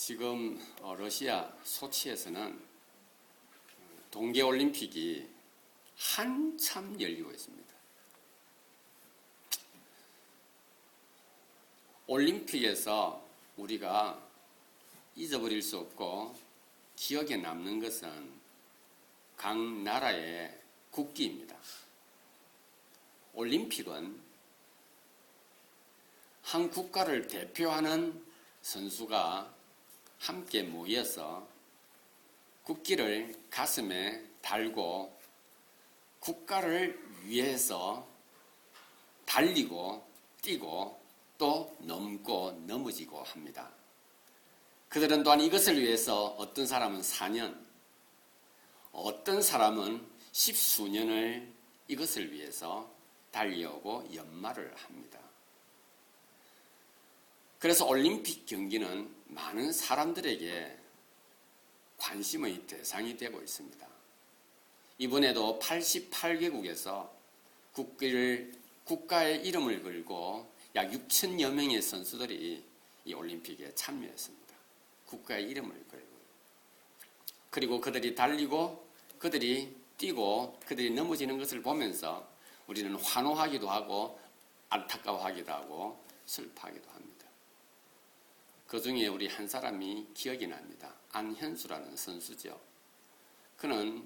지금 러시아 소치에서는 동계올림픽이 한참 열리고 있습니다. 올림픽에서 우리가 잊어버릴 수 없고 기억에 남는 것은 각 나라의 국기입니다. 올림픽은 한 국가를 대표하는 선수가 함께 모여서 국기를 가슴에 달고 국가를 위해서 달리고 뛰고 또 넘고 넘어지고 합니다. 그들은 또한 이것을 위해서 어떤 사람은 4년, 어떤 사람은 10수년을 이것을 위해서 달려오고 연마를 합니다. 그래서 올림픽 경기는 많은 사람들에게 관심의 대상이 되고 있습니다. 이번에도 88개국에서 국가의 이름을 걸고 약 6천여 명의 선수들이 이 올림픽에 참여했습니다. 국가의 이름을 걸고. 그리고 그들이 달리고 그들이 뛰고 그들이 넘어지는 것을 보면서 우리는 환호하기도 하고 안타까워하기도 하고 슬퍼하기도 합니다. 그 중에 우리 한 사람이 기억이 납니다. 안현수라는 선수죠. 그는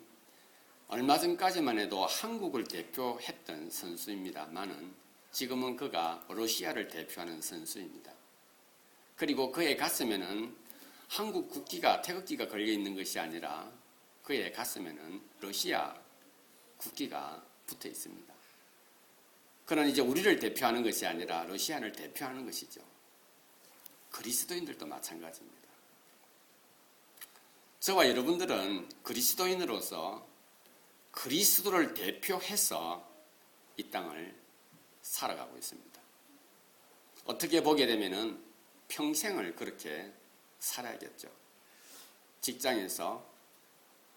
얼마 전까지만 해도 한국을 대표했던 선수입니다만은 지금은 그가 러시아를 대표하는 선수입니다. 그리고 그의 가슴에는 한국 국기가 태극기가 걸려 있는 것이 아니라 그의 가슴에는 러시아 국기가 붙어 있습니다. 그는 이제 우리를 대표하는 것이 아니라 러시아를 대표하는 것이죠. 그리스도인들도 마찬가지입니다. 저와 여러분들은 그리스도인으로서 그리스도를 대표해서 이 땅을 살아가고 있습니다. 어떻게 보게 되면은 평생을 그렇게 살아야겠죠. 직장에서,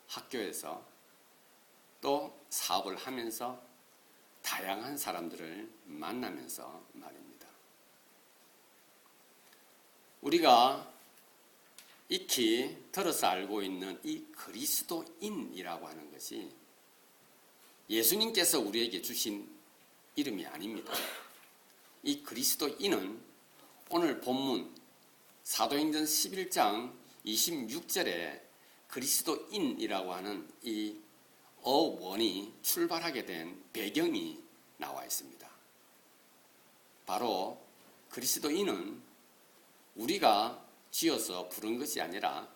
학교에서, 또 사업을 하면서 다양한 사람들을 만나면서 말입니다. 우리가 익히 들어서 알고 있는 이 그리스도인이라고 하는 것이 예수님께서 우리에게 주신 이름이 아닙니다. 이 그리스도인은 오늘 본문 사도행전 11장 26절에 그리스도인이라고 하는 이 어원이 출발하게 된 배경이 나와 있습니다. 바로 그리스도인은 우리가 지어서 부른 것이 아니라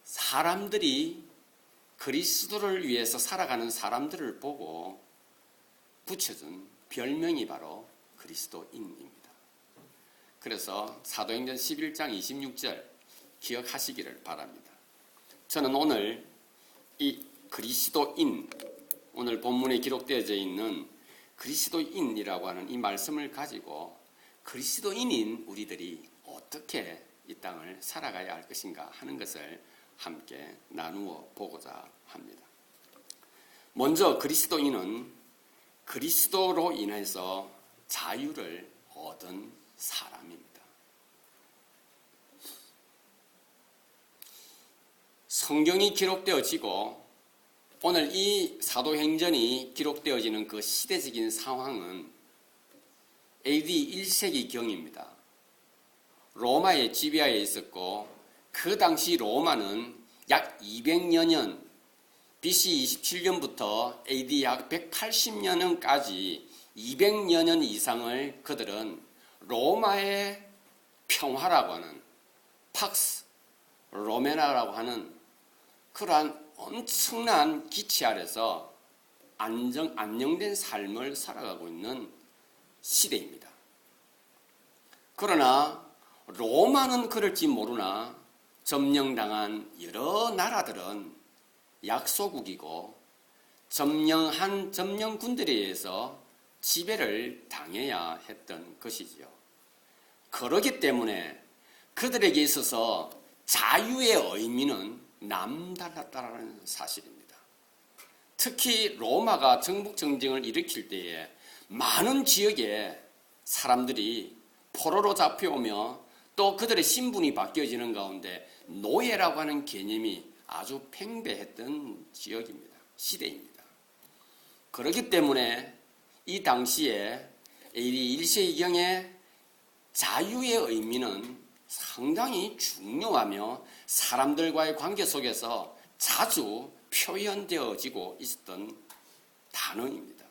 사람들이 그리스도를 위해서 살아가는 사람들을 보고 붙여준 별명이 바로 그리스도인입니다. 그래서 사도행전 11장 26절 기억하시기를 바랍니다. 저는 오늘 이 그리스도인, 오늘 본문에 기록되어져 있는 그리스도인이라고 하는 이 말씀을 가지고 그리스도인인 우리들이 어떻게 이 땅을 살아가야 할 것인가 하는 것을 함께 나누어 보고자 합니다. 먼저 그리스도인은 그리스도로 인해서 자유를 얻은 사람입니다. 성경이 기록되어지고 오늘 이 사도행전이 기록되어지는 그 시대적인 상황은 AD 1세기경입니다. 로마의 지배하에 있었고 그 당시 로마는 약 200여 년, BC 27년부터 AD 약 180년까지 200여 년 이상을 그들은 로마의 평화라고 하는 팍스 로메나라고 하는 그러한 엄청난 기치 아래서 안정된 삶을 살아가고 있는 시대입니다. 그러나 로마는 그럴지 모르나 점령당한 여러 나라들은 약소국이고 점령한 점령군들에 의해서 지배를 당해야 했던 것이지요. 그러기 때문에 그들에게 있어서 자유의 의미는 남달랐다는 사실입니다. 특히 로마가 정복정쟁을 일으킬 때에 많은 지역에 사람들이 포로로 잡혀오며 또 또 그들의 신분이 바뀌어지는 가운데 노예라고 하는 개념이 아주 팽배했던 지역입니다. 시대입니다. 그렇기 때문에 이 당시에 AD 1세기경의 자유의 의미는 상당히 중요하며 사람들과의 관계 속에서 자주 표현되어지고 있었던 단어입니다.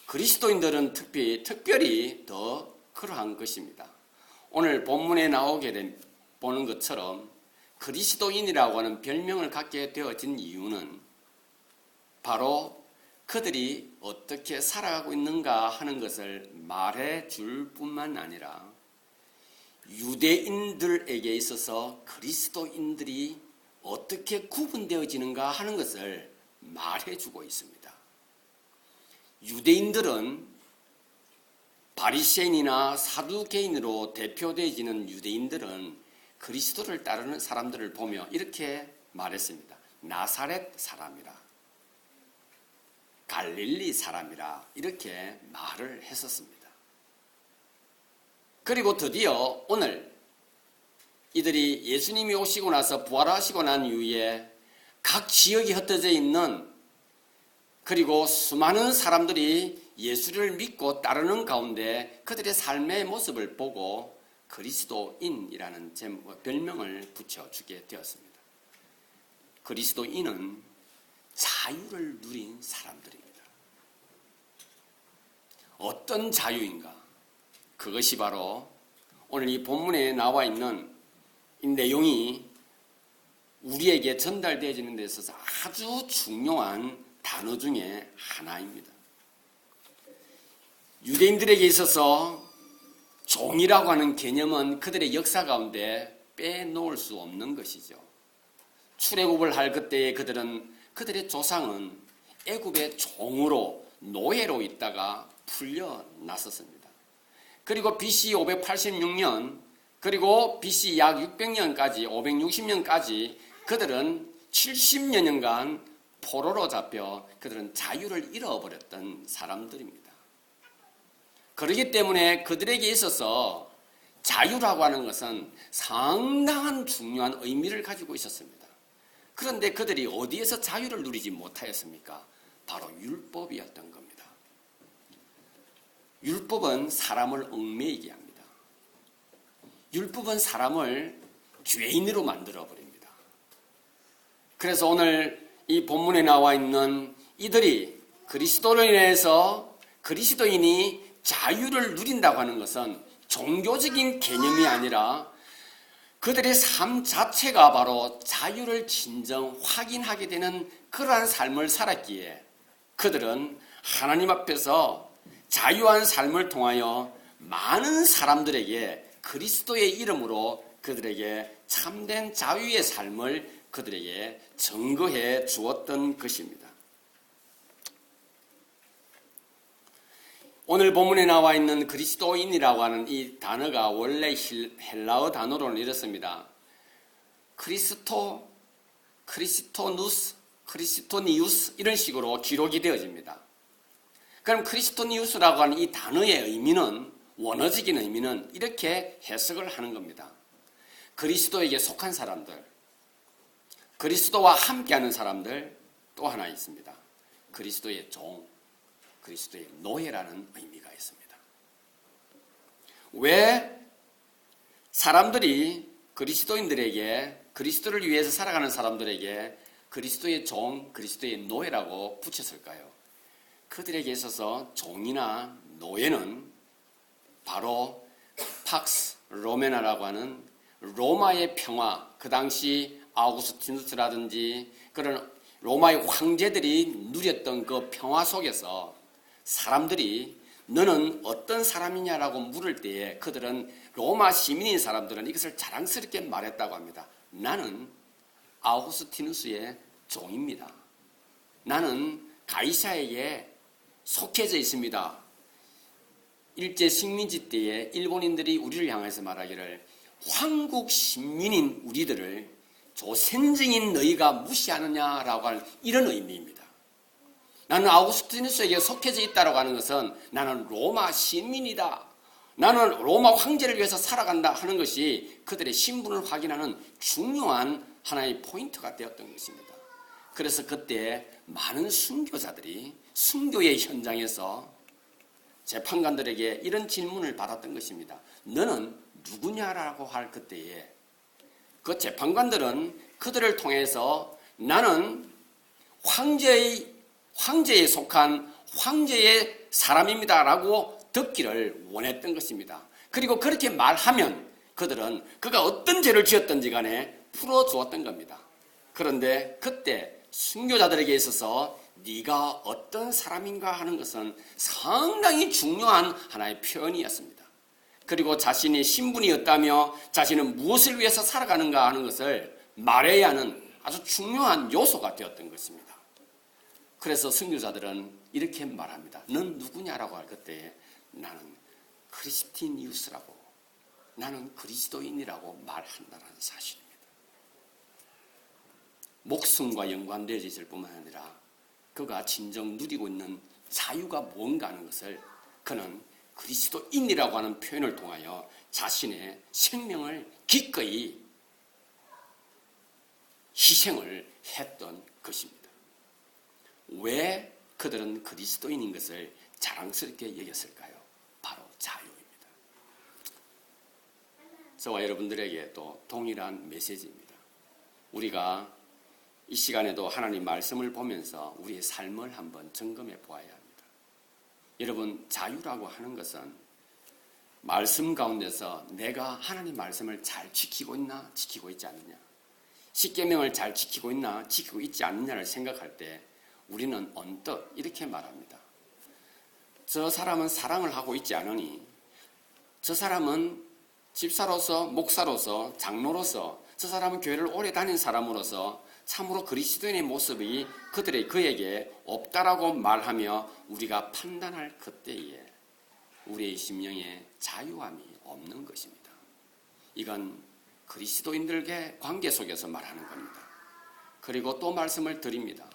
그리스도인들은 특별히 더 그러한 것입니다. 오늘 본문에 나오게 보는 것처럼 그리스도인이라고 하는 별명을 갖게 되어진 이유는 바로 그들이 어떻게 살아가고 있는가 하는 것을 말해 줄 뿐만 아니라 유대인들에게 있어서 그리스도인들이 어떻게 구분되어지는가 하는 것을 말해주고 있습니다. 유대인들은 바리새인이나 사두개인으로 대표되어지는 유대인들은 그리스도를 따르는 사람들을 보며 이렇게 말했습니다. 나사렛 사람이라, 갈릴리 사람이라 이렇게 말을 했었습니다. 그리고 드디어 오늘 이들이 예수님이 오시고 나서 부활하시고 난 이후에 각 지역에 흩어져 있는 그리고 수많은 사람들이 예수를 믿고 따르는 가운데 그들의 삶의 모습을 보고 그리스도인이라는 별명을 붙여주게 되었습니다. 그리스도인은 자유를 누린 사람들입니다. 어떤 자유인가? 그것이 바로 오늘 이 본문에 나와 있는 이 내용이 우리에게 전달되어지는 데 있어서 아주 중요한 단어 중에 하나입니다. 유대인들에게 있어서 종이라고 하는 개념은 그들의 역사 가운데 빼놓을 수 없는 것이죠. 출애굽을 할 그때에 그들의 조상은 애굽의 종으로 노예로 있다가 풀려났었습니다. 그리고 BC 586년 그리고 BC 약 600년까지 560년까지 그들은 70여 년간 포로로 잡혀 그들은 자유를 잃어버렸던 사람들입니다. 그렇기 때문에 그들에게 있어서 자유라고 하는 것은 상당한 중요한 의미를 가지고 있었습니다. 그런데 그들이 어디에서 자유를 누리지 못하였습니까? 바로 율법이었던 겁니다. 율법은 사람을 얽매이게 합니다. 율법은 사람을 죄인으로 만들어버립니다. 그래서 오늘 이 본문에 나와 있는 이들이 그리스도로 인해서 그리스도인이 자유를 누린다고 하는 것은 종교적인 개념이 아니라 그들의 삶 자체가 바로 자유를 진정 확인하게 되는 그러한 삶을 살았기에 그들은 하나님 앞에서 자유한 삶을 통하여 많은 사람들에게 그리스도의 이름으로 그들에게 참된 자유의 삶을 그들에게 증거해 주었던 것입니다. 오늘 본문에 나와 있는 그리스도인이라고 하는 이 단어가 원래 헬라어 단어로는 이렇습니다. 크리스토누스, 크리스토니우스 이런 식으로 기록이 되어집니다. 그럼 크리스토니우스라고 하는 이 단어의 의미는 원어적인 의미는 이렇게 해석을 하는 겁니다. 그리스도에게 속한 사람들, 그리스도와 함께하는 사람들 또 하나 있습니다. 그리스도의 종, 그리스도의 노예라는 의미가 있습니다. 왜 사람들이 그리스도인들에게 그리스도를 위해서 살아가는 사람들에게 그리스도의 종, 그리스도의 노예라고 붙였을까요? 그들에게 있어서 종이나 노예는 바로 팍스 로메나라고 하는 로마의 평화, 그 당시 아우구스티누스라든지 그런 로마의 황제들이 누렸던 그 평화 속에서 사람들이 너는 어떤 사람이냐라고 물을 때에 그들은 로마 시민인 사람들은 이것을 자랑스럽게 말했다고 합니다. 나는 아우구스티누스의 종입니다. 나는 가이사에게 속해져 있습니다. 일제 식민지 때에 일본인들이 우리를 향해서 말하기를 황국 신민인 우리들을 조선적인 너희가 무시하느냐라고 하는 이런 의미입니다. 나는 아우구스티누스에게 속해져 있다고 하는 것은 나는 로마 시민이다. 나는 로마 황제를 위해서 살아간다 하는 것이 그들의 신분을 확인하는 중요한 하나의 포인트가 되었던 것입니다. 그래서 그때 많은 순교자들이 순교의 현장에서 재판관들에게 이런 질문을 받았던 것입니다. 너는 누구냐라고 할 그때에 그 재판관들은 그들을 통해서 나는 황제에 속한 황제의 사람입니다라고 듣기를 원했던 것입니다. 그리고 그렇게 말하면 그들은 그가 어떤 죄를 지었든지 간에 풀어주었던 겁니다. 그런데 그때 순교자들에게 있어서 네가 어떤 사람인가 하는 것은 상당히 중요한 하나의 표현이었습니다. 그리고 자신의 신분이 없다며 자신은 무엇을 위해서 살아가는가 하는 것을 말해야 하는 아주 중요한 요소가 되었던 것입니다. 그래서 순교자들은 이렇게 말합니다. 넌 누구냐라고 할 그때 나는 크리스티니우스라고, 나는 그리스도인이라고 말한다는 사실입니다. 목숨과 연관되어져 있을 뿐만 아니라 그가 진정 누리고 있는 자유가 뭔가 하는 것을 그는 그리스도인이라고 하는 표현을 통하여 자신의 생명을 기꺼이 희생을 했던 것입니다. 왜 그들은 그리스도인인 것을 자랑스럽게 여겼을까요? 바로 자유입니다. 저와 여러분들에게 또 동일한 메시지입니다. 우리가 이 시간에도 하나님 말씀을 보면서 우리의 삶을 한번 점검해 보아야 합니다. 여러분, 자유라고 하는 것은 말씀 가운데서 내가 하나님 말씀을 잘 지키고 있나, 지키고 있지 않느냐, 십계명을 잘 지키고 있나, 지키고 있지 않느냐를 생각할 때 우리는 언뜻 이렇게 말합니다. 저 사람은 사랑을 하고 있지 않으니, 저 사람은 집사로서, 목사로서, 장로로서, 저 사람은 교회를 오래 다닌 사람으로서 참으로 그리스도인의 모습이 그에게 없다라고 말하며 우리가 판단할 그때에 우리의 심령에 자유함이 없는 것입니다. 이건 그리스도인들의 관계 속에서 말하는 겁니다. 그리고 또 말씀을 드립니다.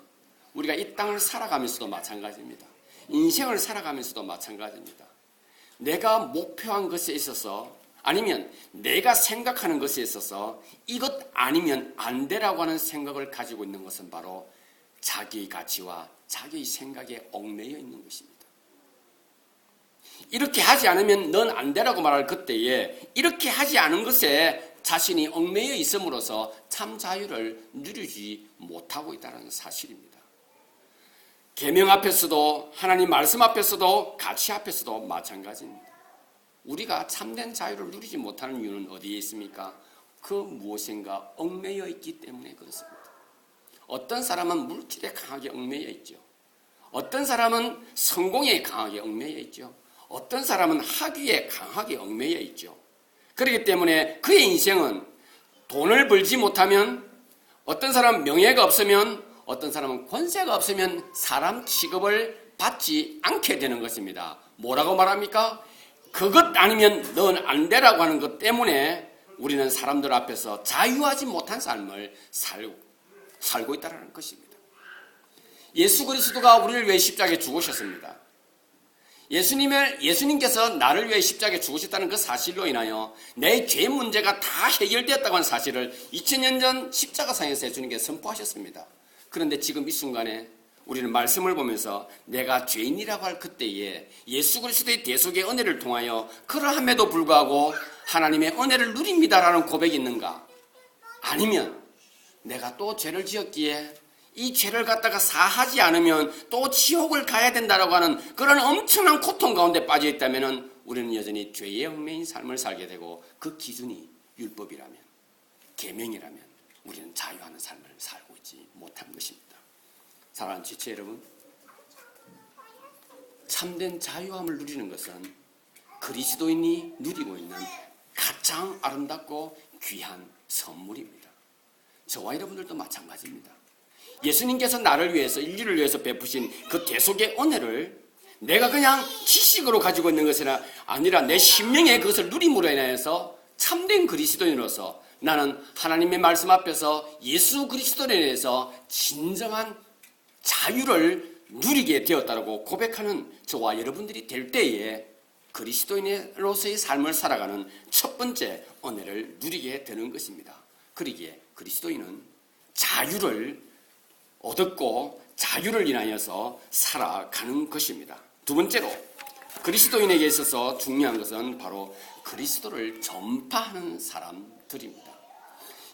우리가 이 땅을 살아가면서도 마찬가지입니다. 인생을 살아가면서도 마찬가지입니다. 내가 목표한 것에 있어서 아니면 내가 생각하는 것에 있어서 이것 아니면 안 되라고 하는 생각을 가지고 있는 것은 바로 자기의 가치와 자기의 생각에 얽매여 있는 것입니다. 이렇게 하지 않으면 넌 안 되라고 말할 그때에 이렇게 하지 않은 것에 자신이 얽매여 있음으로써 참 자유를 누리지 못하고 있다는 사실입니다. 계명 앞에서도 하나님 말씀 앞에서도 가치 앞에서도 마찬가지입니다. 우리가 참된 자유를 누리지 못하는 이유는 어디에 있습니까? 그 무엇인가 얽매여 있기 때문에 그렇습니다. 어떤 사람은 물질에 강하게 얽매여 있죠. 어떤 사람은 성공에 강하게 얽매여 있죠. 어떤 사람은 학위에 강하게 얽매여 있죠. 그렇기 때문에 그의 인생은 돈을 벌지 못하면, 어떤 사람은 명예가 없으면, 어떤 사람은 권세가 없으면 사람 취급을 받지 않게 되는 것입니다. 뭐라고 말합니까? 그것 아니면 넌 안 되라고 하는 것 때문에 우리는 사람들 앞에서 자유하지 못한 삶을 살고 있다는 것입니다. 예수 그리스도가 우리를 위해 십자가에 죽으셨습니다. 예수님께서 나를 위해 십자가에 죽으셨다는 그 사실로 인하여 내 죄 문제가 다 해결되었다고 하는 사실을 2000년 전 십자가상에서 예수님께서 선포하셨습니다. 그런데 지금 이 순간에 우리는 말씀을 보면서 내가 죄인이라고 할 그때에 예수 그리스도의 대속의 은혜를 통하여 그러함에도 불구하고 하나님의 은혜를 누립니다라는 고백이 있는가? 아니면 내가 또 죄를 지었기에 이 죄를 갖다가 사하지 않으면 또 지옥을 가야 된다라고 하는 그런 엄청난 고통 가운데 빠져 있다면 우리는 여전히 죄의 얽매인 삶을 살게 되고 그 기준이 율법이라면, 계명이라면 우리는 자유하는 삶을 살고 있지 못한 것입니다. 사랑하는 지체 여러분, 참된 자유함을 누리는 것은 그리스도인이 누리고 있는 가장 아름답고 귀한 선물입니다. 저와 여러분들도 마찬가지입니다. 예수님께서 나를 위해서, 인류를 위해서 베푸신 그 대속의 은혜를 내가 그냥 지식으로 가지고 있는 것이 아니라 내 심령에 그것을 누림으로 인해서 참된 그리스도인으로서 나는 하나님의 말씀 앞에서 예수 그리스도에 대해서 진정한 자유를 누리게 되었다고 고백하는 저와 여러분들이 될 때에 그리스도인으로서의 삶을 살아가는 첫 번째 은혜를 누리게 되는 것입니다. 그러기에 그리스도인은 자유를 얻었고 자유를 인하여서 살아가는 것입니다. 두 번째로 그리스도인에게 있어서 중요한 것은 바로 그리스도를 전파하는 사람들입니다.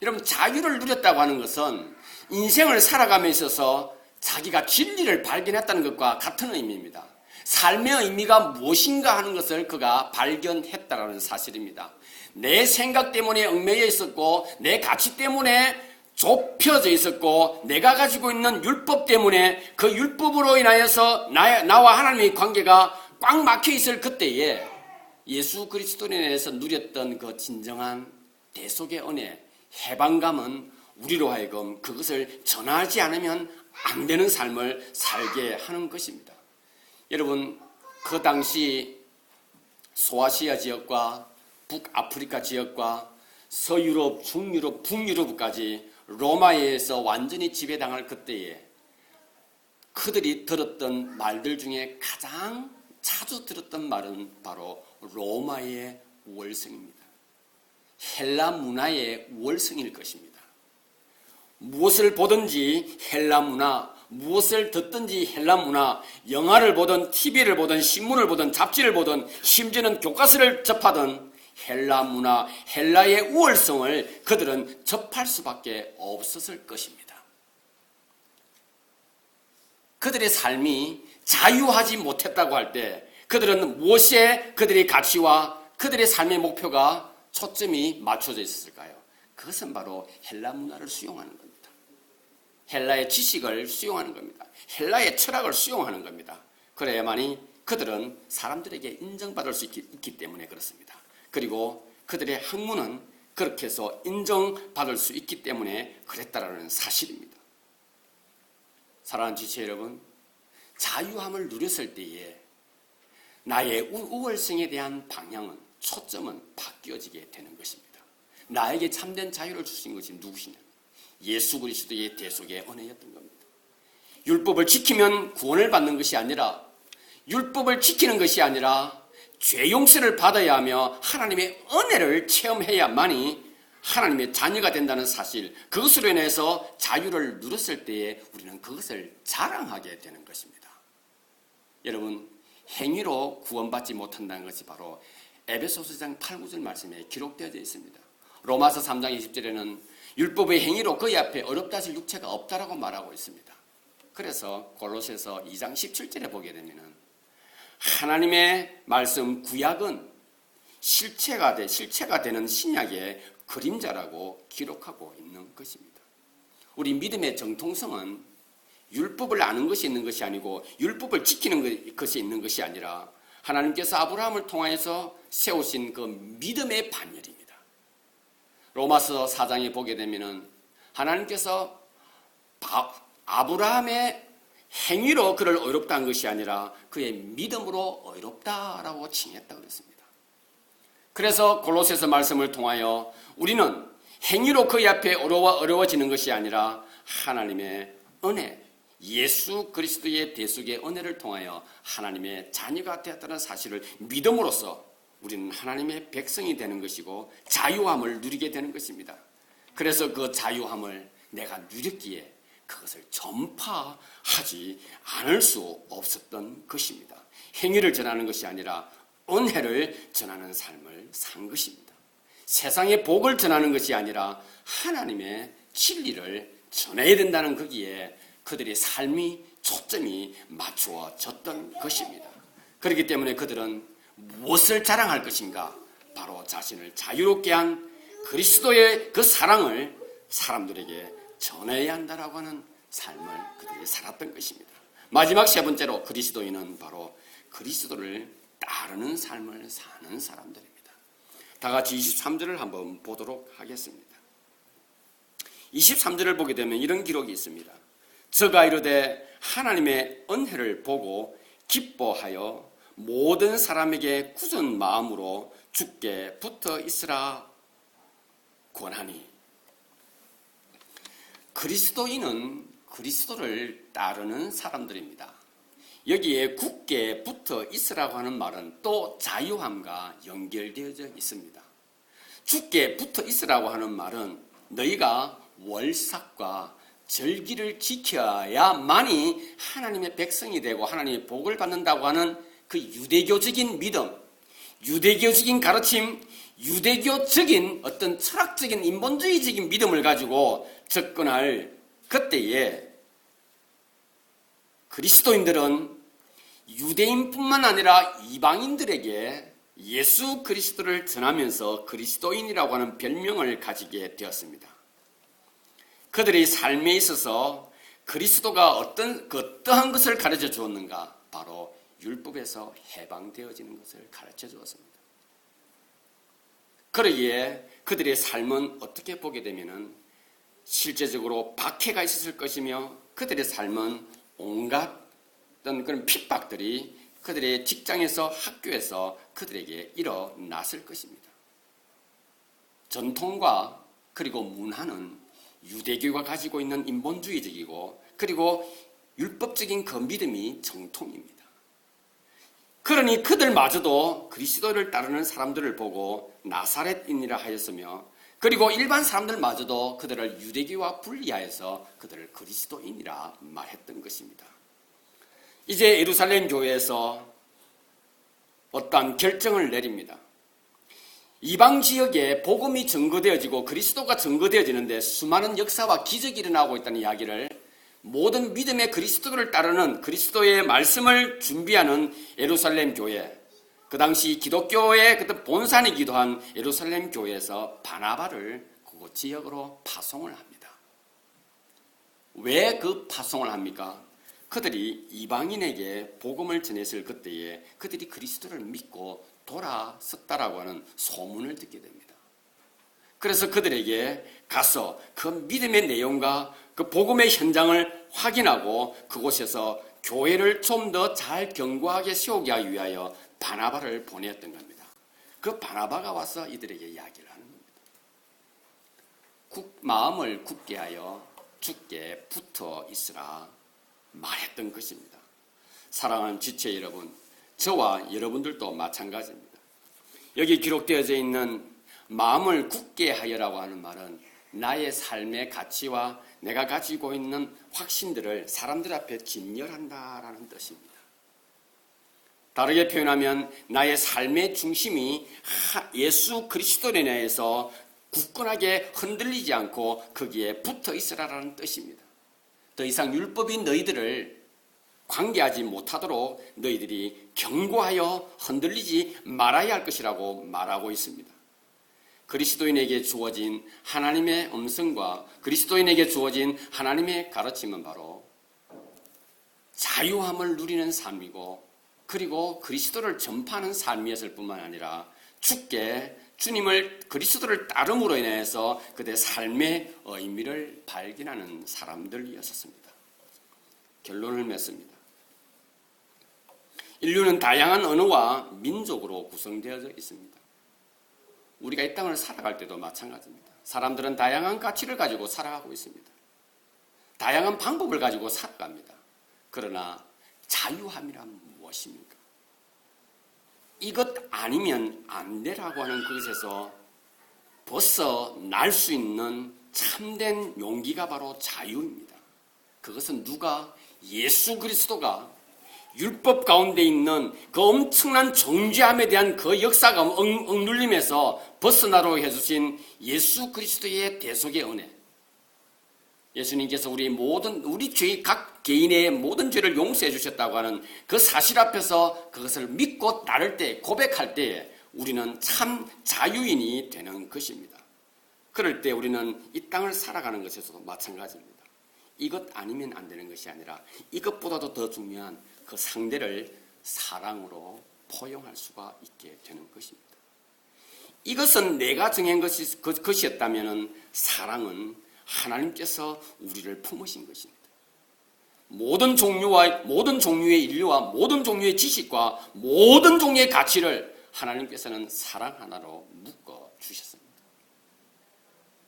여러분, 자유를 누렸다고 하는 것은 인생을 살아감에 있어서 자기가 진리를 발견했다는 것과 같은 의미입니다. 삶의 의미가 무엇인가 하는 것을 그가 발견했다는 사실입니다. 내 생각 때문에 얽매여 있었고 내 가치 때문에 좁혀져 있었고 내가 가지고 있는 율법 때문에 그 율법으로 인하여서 나와 하나님의 관계가 꽉 막혀 있을 그때에 예수 그리스도인에서 누렸던 그 진정한 대속의 은혜, 해방감은 우리로 하여금 그것을 전하지 않으면 안 되는 삶을 살게 하는 것입니다. 여러분, 그 당시 소아시아 지역과 북아프리카 지역과 서유럽, 중유럽, 북유럽까지 로마에 의해서 완전히 지배당할 그때에 그들이 들었던 말들 중에 가장 자주 들었던 말은 바로 로마의 월성입니다. 헬라 문화의 월성일 것입니다. 무엇을 보든지 헬라 문화, 무엇을 듣든지 헬라 문화, 영화를 보든 TV를 보든 신문을 보든 잡지를 보든 심지어는 교과서를 접하든 헬라 문화, 헬라의 우월성을 그들은 접할 수밖에 없었을 것입니다. 그들의 삶이 자유하지 못했다고 할 때 그들은 무엇에 그들의 가치와 그들의 삶의 목표가 초점이 맞춰져 있었을까요? 그것은 바로 헬라 문화를 수용하는 겁니다. 헬라의 지식을 수용하는 겁니다. 헬라의 철학을 수용하는 겁니다. 그래야만이 그들은 사람들에게 인정받을 수 있기 때문에 그렇습니다. 그리고 그들의 학문은 그렇게 해서 인정받을 수 있기 때문에 그랬다라는 사실입니다. 사랑하는 지체 여러분, 자유함을 누렸을 때에 나의 우월성에 대한 방향은, 초점은 바뀌어지게 되는 것입니다. 나에게 참된 자유를 주신 것이 누구시냐? 예수 그리스도의 대속의 은혜였던 겁니다. 율법을 지키면 구원을 받는 것이 아니라, 율법을 지키는 것이 아니라 죄 용서를 받아야 하며 하나님의 은혜를 체험해야만이 하나님의 자녀가 된다는 사실, 그것으로 인해서 자유를 누렸을 때에 우리는 그것을 자랑하게 되는 것입니다. 여러분, 행위로 구원받지 못한다는 것이 바로 에베소서 1장 8, 9절 말씀에 기록되어 있습니다. 로마서 3장 20절에는 율법의 행위로 그의 앞에 어렵다 하실 육체가 없다라고 말하고 있습니다. 그래서 골로새서 2장 17절에 보게 되면은 하나님의 말씀 구약은 실체가 되는 신약의 그림자라고 기록하고 있는 것입니다. 우리 믿음의 정통성은 율법을 아는 것이 있는 것이 아니고 율법을 지키는 것이 있는 것이 아니라 하나님께서 아브라함을 통하여서 세우신 그 믿음의 반열입니다. 로마서 4장에 보게 되면은 하나님께서 아브라함의 행위로 그를 의롭다 한 것이 아니라 그의 믿음으로 의롭다라고 칭했다고 그랬습니다. 그래서 골로새서 말씀을 통하여 우리는 행위로 그의 앞에 어려워지는 것이 아니라 하나님의 은혜, 예수 그리스도의 대속의 은혜를 통하여 하나님의 자녀가 되었다는 사실을 믿음으로써 우리는 하나님의 백성이 되는 것이고 자유함을 누리게 되는 것입니다. 그래서 그 자유함을 내가 누렸기에 그것을 전파하지 않을 수 없었던 것입니다. 행위를 전하는 것이 아니라 은혜를 전하는 삶을 산 것입니다. 세상의 복을 전하는 것이 아니라 하나님의 진리를 전해야 된다는 거기에 그들의 삶이 초점이 맞추어졌던 것입니다. 그렇기 때문에 그들은 무엇을 자랑할 것인가? 바로 자신을 자유롭게 한 그리스도의 그 사랑을 사람들에게 전해야 한다라고 하는 삶을 그들이 살았던 것입니다. 마지막 세 번째로 그리스도인은 바로 그리스도를 따르는 삶을 사는 사람들입니다. 다 같이 23절을 한번 보도록 하겠습니다. 23절을 보게 되면 이런 기록이 있습니다. 저가 이르되 하나님의 은혜를 보고 기뻐하여 모든 사람에게 굳은 마음으로 주께 붙어 있으라 권하니. 그리스도인은 그리스도를 따르는 사람들입니다. 여기에 굳게 붙어 있으라고 하는 말은 또 자유함과 연결되어져 있습니다. 굳게 붙어 있으라고 하는 말은 너희가 월삭과 절기를 지켜야만이 하나님의 백성이 되고 하나님의 복을 받는다고 하는 그 유대교적인 믿음, 유대교적인 가르침, 유대교적인 어떤 철학적인 인본주의적인 믿음을 가지고 접근할 그때에 그리스도인들은 유대인뿐만 아니라 이방인들에게 예수 그리스도를 전하면서 그리스도인이라고 하는 별명을 가지게 되었습니다. 그들의 삶에 있어서 그리스도가 어떠한 것을 가르쳐 주었는가? 바로 율법에서 해방되어지는 것을 가르쳐 주었습니다. 그러기에 그들의 삶은 어떻게 보게 되면은 실제적으로 박해가 있었을 것이며 그들의 삶은 온갖 어떤 그런 핍박들이 그들의 직장에서 학교에서 그들에게 일어났을 것입니다. 전통과 그리고 문화는 유대교가 가지고 있는 인본주의적이고 그리고 율법적인 그 믿음이 정통입니다. 그러니 그들마저도 그리스도를 따르는 사람들을 보고 나사렛인이라 하였으며 그리고 일반 사람들마저도 그들을 유대교와 분리하여서 그들을 그리스도인이라 말했던 것입니다. 이제 예루살렘 교회에서 어떠한 결정을 내립니다. 이방 지역에 복음이 증거되어지고 그리스도가 증거되어지는데 수많은 역사와 기적이 일어나고 있다는 이야기를 모든 믿음의 그리스도를 따르는 그리스도의 말씀을 준비하는 예루살렘 교회, 그 당시 기독교의 그때 본산이기도 한 예루살렘 교회에서 바나바를 그 지역으로 파송을 합니다. 왜 그 파송을 합니까? 그들이 이방인에게 복음을 전했을 그때에 그들이 그리스도를 믿고 돌아섰다라고 하는 소문을 듣게 됩니다. 그래서 그들에게 가서 그 믿음의 내용과 그 복음의 현장을 확인하고 그곳에서 교회를 좀 더 잘 견고하게 세우기 위하여 바나바를 보냈던 겁니다. 그 바나바가 와서 이들에게 이야기를 하는 겁니다. 마음을 굳게 하여 주께 붙어 있으라 말했던 것입니다. 사랑하는 지체 여러분, 저와 여러분들도 마찬가지입니다. 여기 기록되어져 있는 마음을 굳게 하여라고 하는 말은 나의 삶의 가치와 내가 가지고 있는 확신들을 사람들 앞에 진열한다라는 뜻입니다. 다르게 표현하면 나의 삶의 중심이 예수 그리스도에 대해서 굳건하게 흔들리지 않고 거기에 붙어 있으라라는 뜻입니다. 더 이상 율법이 너희들을 관계하지 못하도록 너희들이 견고하여 흔들리지 말아야 할 것이라고 말하고 있습니다. 그리스도인에게 주어진 하나님의 음성과 그리스도인에게 주어진 하나님의 가르침은 바로 자유함을 누리는 삶이고 그리고 그리스도를 전파하는 삶이었을 뿐만 아니라 주님을 그리스도를 따름으로 인해서 그들의 삶의 의미를 발견하는 사람들이었습니다. 결론을 맺습니다. 인류는 다양한 언어와 민족으로 구성되어져 있습니다. 우리가 이 땅을 살아갈 때도 마찬가지입니다. 사람들은 다양한 가치를 가지고 살아가고 있습니다. 다양한 방법을 가지고 살아갑니다. 그러나 자유함이란 무엇입니까? 이것 아니면 안 되라고 하는 그것에서 벗어날 수 있는 참된 용기가 바로 자유입니다. 그것은 누가 예수 그리스도가 율법 가운데 있는 그 엄청난 정죄함에 대한 그 역사가 억눌림에서 벗어나도록 해주신 예수 그리스도의 대속의 은혜. 예수님께서 우리 죄, 각 개인의 모든 죄를 용서해 주셨다고 하는 그 사실 앞에서 그것을 믿고 따를 때, 고백할 때에 우리는 참 자유인이 되는 것입니다. 그럴 때 우리는 이 땅을 살아가는 것에서도 마찬가지입니다. 이것 아니면 안 되는 것이 아니라 이것보다도 더 중요한 그 상대를 사랑으로 포용할 수가 있게 되는 것입니다. 이것은 내가 정한 것이었다면 사랑은 하나님께서 우리를 품으신 것입니다. 모든 종류의 인류와 모든 종류의 지식과 모든 종류의 가치를 하나님께서는 사랑 하나로 묶어 주셨습니다.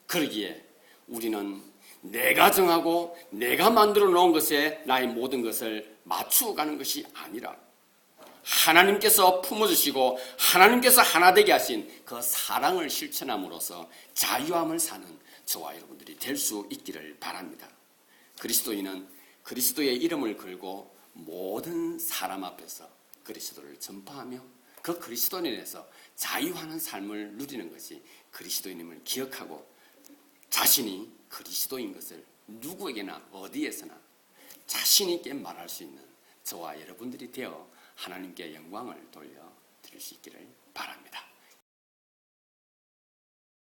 그러기에 우리는 내가 정하고 내가 만들어 놓은 것에 나의 모든 것을 맞추어 가는 것이 아니라 하나님께서 품어주시고 하나님께서 하나 되게 하신 그 사랑을 실천함으로써 자유함을 사는 저와 여러분들이 될 수 있기를 바랍니다. 그리스도인은 그리스도의 이름을 걸고 모든 사람 앞에서 그리스도를 전파하며 그 그리스도인에서 자유하는 삶을 누리는 것이 그리스도인임을 기억하고 자신이 그리스도인 것을 누구에게나 어디에서나 자신 있게 말할 수 있는 저와 여러분들이 되어 하나님께 영광을 돌려드릴 수 있기를 바랍니다.